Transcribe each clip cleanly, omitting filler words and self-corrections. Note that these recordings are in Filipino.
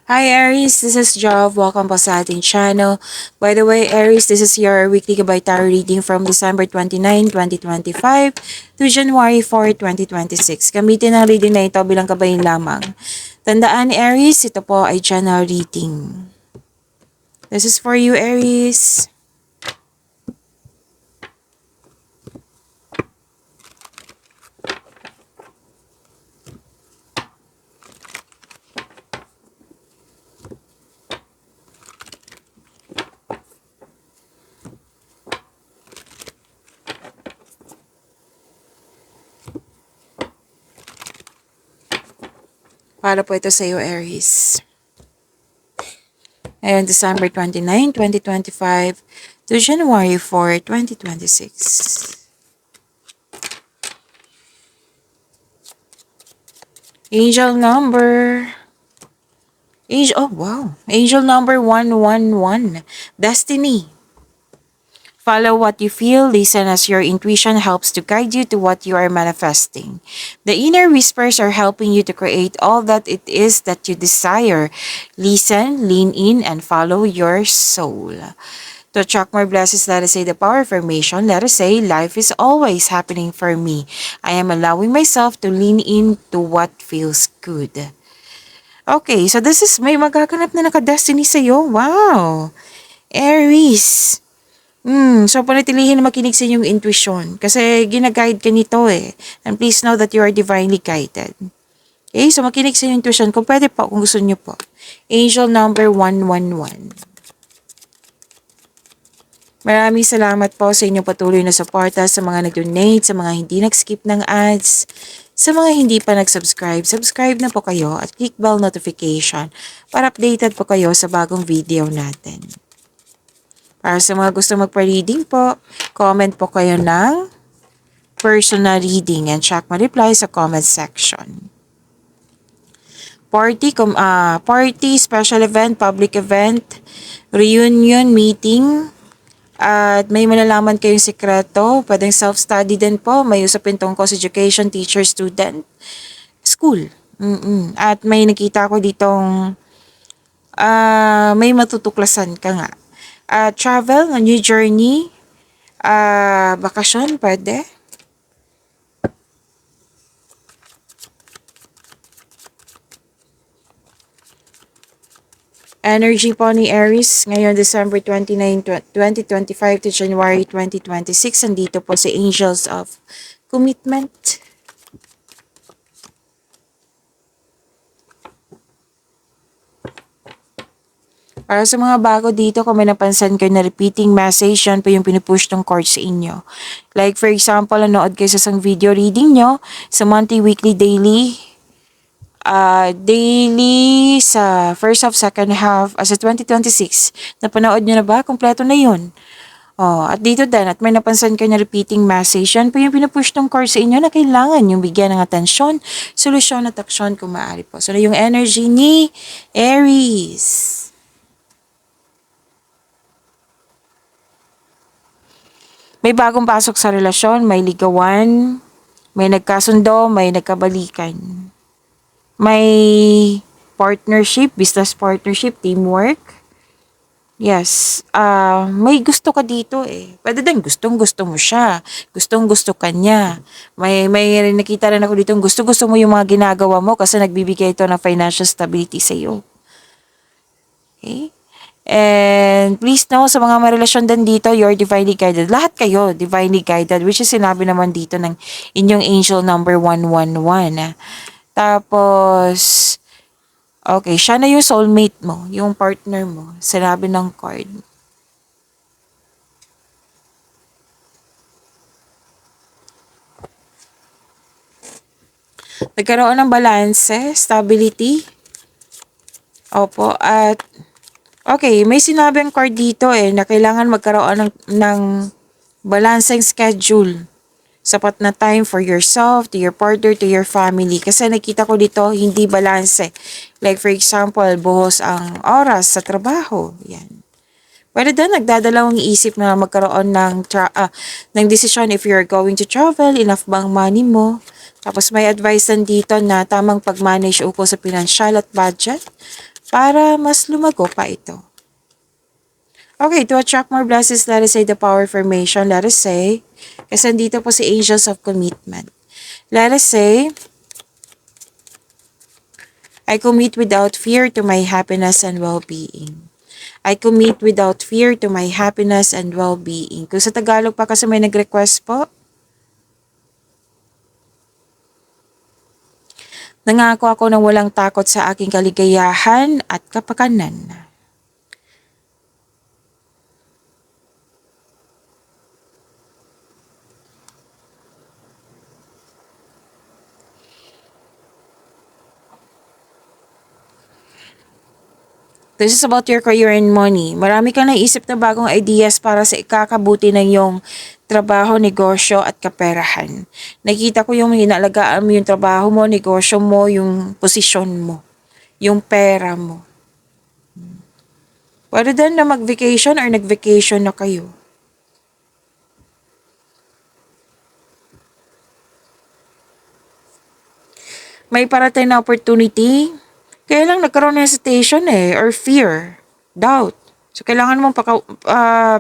Hi Aries, this is Jov. Welcome po sa ating channel. By the way, Aries, this is your weekly Gabay Tarot reading from December 29, 2025 to January 4, 2026. Gamitin ang reading na ito bilang kabayin lamang. Tandaan Aries, ito po ay general reading. This is for you Aries. Para po ito sa iyo Aries. Ngayon, December 29, 2025 to January 4, 2026. Angel number. Oh wow. Angel number 111. Destiny. Follow what you feel, listen as your intuition helps to guide you to what you are manifesting. The inner whispers are helping you to create all that it is that you desire. Listen, lean in, and follow your soul. To attract more blessings, let us say the power of affirmation. Let us say, life is always happening for me. I am allowing myself to lean into what feels good. Okay, so this is, may magaganap na naka-destiny sa'yo. Wow! Aries. So panatilihin na makinig sa inyong intuition kasi gina-guide ka nito eh. And please know that you are divinely guided. Okay, so makinig sa inyong intuition kung pwede po, kung gusto niyo po. Angel number 111. Maraming salamat po sa inyong patuloy na suporta, sa mga nag-donate, sa mga hindi nag-skip ng ads, sa mga hindi pa nag-subscribe. Subscribe na po kayo at click bell notification para updated po kayo sa bagong video natin. Para sa mga gusto magpa-reading po, comment po kayo ng personal reading and check my reply sa comment section. Party, special event, public event, reunion, meeting, at may malalaman kayong sikreto, pwedeng self-study din po, may usapin tungkol sa education, teacher, student, school. At may nakita ko ditong may matutuklasan ka nga. Travel, a new journey, bakasyon, pwede. Energy po ni Aries ngayon December 29, 2025 to January 2026. Andito po si Angels of Commitment. Para sa mga bago dito, kung may napansin kayo na repeating message, yan po yung pinupush ng card sa inyo. Like for example, nanood kayo sa isang video reading nyo, sa monthly, weekly, daily, daily sa first half, second half, sa 2026. Napanood nyo na ba? Kompleto na yun. At dito din, at may napansin kayo na repeating message, yan po yung pinupush ng card sa inyo na kailangan yung bigyan ng atensyon, solusyon at aksyon kung maaari po. So, yung energy ni Aries. May bagong pasok sa relasyon, may ligawan, may nagkasundo, may nagkabalikan. May partnership, business partnership, teamwork. Yes, may gusto ka dito eh. Pwede din gustong-gusto mo siya. Gustong-gusto ka niya. May nakita rin ako dito, gusto-gusto mo yung mga ginagawa mo kasi nagbibigay ito ng financial stability sa iyo. Okay? And please know, sa mga marelasyon din dito, you're divinely guided. Lahat kayo, divinely guided, which is sinabi naman dito ng inyong angel number 111. Tapos, okay, siya na yung soulmate mo, yung partner mo, sinabi ng card. Nagkaroon ng balance, stability. Opo, at okay, may sinabing card dito na kailangan magkaroon ng balancing schedule. Sapat na time for yourself, to your partner, to your family. Kasi nakita ko dito, hindi balance. Like for example, buhos ang oras sa trabaho. Yan. Pwede din, nagdadalawang isip na magkaroon ng decision if you're going to travel, enough bang money mo. Tapos may advice din dito na tamang pag-manage ukol sa financial at budget. para mas lumago pa ito. Okay, to attract more blessings, let us say the power of affirmation. Let us say, kasi dito po si Angels of Commitment. Let us say, I commit without fear to my happiness and well-being. I commit without fear to my happiness and well-being. Kung sa Tagalog pa kasi may nag-request po, nangako ako ng walang takot sa aking kaligayahan at kapakanan. This is about your career and money. Marami kang naisip na bagong ideas para sa ikakabuti ng iyong trabaho, negosyo at kaperahan. Nakita ko yung inaalagaan mo yung trabaho mo, negosyo mo, yung posisyon mo, yung pera mo. Pwede din na mag-vacation or nag-vacation na kayo. May parating na opportunity, kaya lang nagkaroon ng hesitation or fear, doubt. So, kailangan mong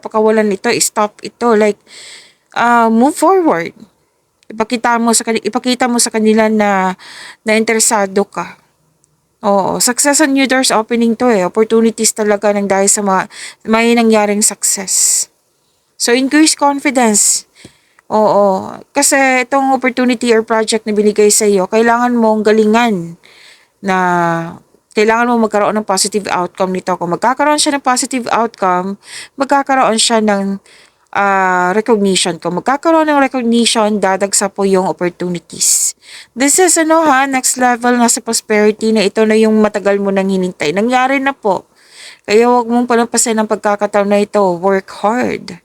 pakawalan ito, stop ito, like, move forward. Ipakita mo sa kanila na interesado ka. Oo, success and new doors opening to opportunities talaga ng dahil sa may nangyaring success. So, increase confidence. Oo, kasi itong opportunity or project na binigay sa iyo, kailangan mong galingan na kailangan mo magkaroon ng positive outcome nito. Kung magkakaroon siya ng positive outcome, magkakaroon siya ng recognition. Kung magkakaroon ng recognition, dadagsa po yung opportunities. This is next level na sa prosperity na ito na yung matagal mo nang hinintay. Nangyari na po. Kaya huwag mong palampasin ang pagkakataon na ito. Work hard.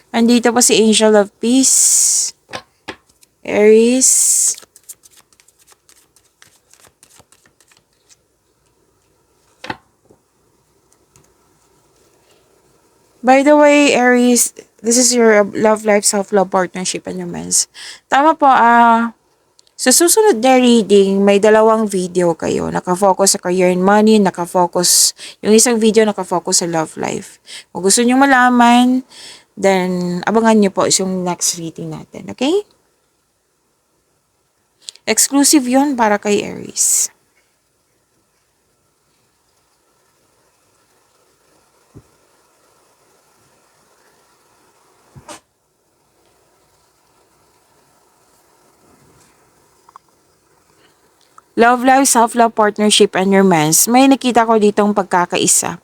Andito pa si Angel of Peace. Aries. By the way, Aries, this is your love life, self-love, partnership, and romance. Tama po, sa susunod na reading, may dalawang video kayo. Nakafocus sa career and money, yung isang video nakafocus sa love life. Kung gusto nyo malaman, then abangan nyo po yung next reading natin, okay? Exclusive yon para kay Aries. Love life, self-love, partnership, and romance. May nakita ko ditong pagkakaisa.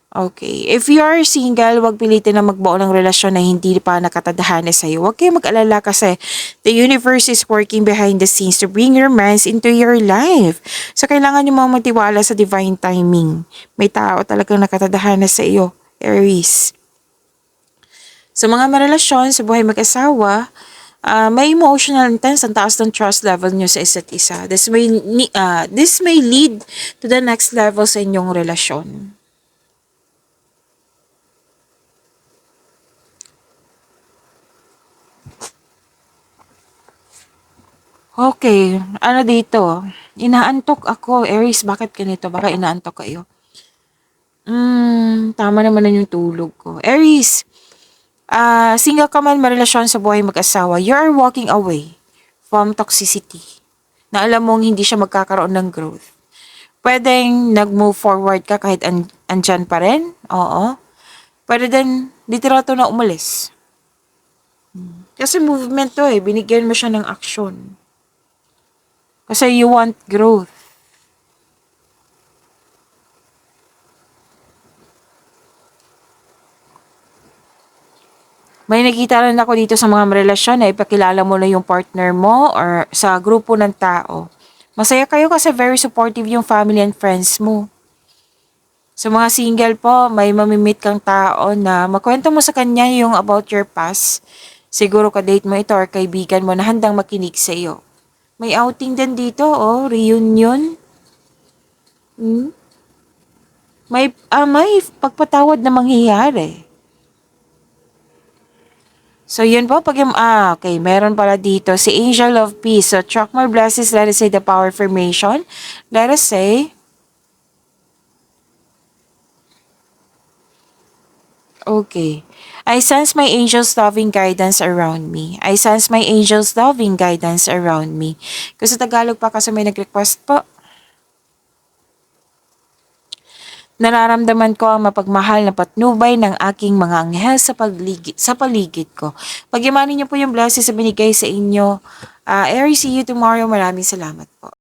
Okay. If you are single, wag pilitin na magbuo ng relasyon na hindi pa nakatadhana sa iyo. Huwag kayong mag-alala kasi the universe is working behind the scenes to bring romance into your life. So, kailangan nyo mga magtiwala sa divine timing. May tao talagang nakatadhana sa iyo, Aries. Sa mga marelasyon, sa buhay mag-asawa, may emotional intense, ang taas ng trust level nyo sa isa't isa. This may lead to the next level sa inyong relasyon. Okay, ano dito? Inaantok ako. Aries, bakit ganito? Baka inaantok kayo. Tama naman na yung tulog ko. Aries, single ka man marelasyon sa buhay mag-asawa, you are walking away from toxicity na alam mong hindi siya magkakaroon ng growth. Pwedeng nag-move forward ka kahit andyan pa rin. Oo. Pwede din literato na umalis. Kasi movement to binigyan mo siya ng action. Kasi you want growth. May nakita rin ako dito sa mga relasyon na ipakilala mo na yung partner mo or sa grupo ng tao. Masaya kayo kasi very supportive yung family and friends mo. Sa mga single po, may mamimit kang tao na makwento mo sa kanya yung about your past. Siguro ka-date mo ito or kaibigan mo na handang makinig sa iyo. May outing din dito, reunion. May pagpatawad na mangyayari. So, yun po. Okay. Meron pala dito si Angel of Peace. So, track more blessings. Let us say the power affirmation. Let us say, okay. I sense my angels' loving guidance around me. I sense my angels' loving guidance around me. Kasi sa Tagalog pa kasi may nag-request po. Nararamdaman ko ang mapagmahal na patnubay ng aking mga anghel sa paligid ko. Pagyamanin niyo po yung blessings na binigay sa inyo. Aries, see you tomorrow. Maraming salamat po.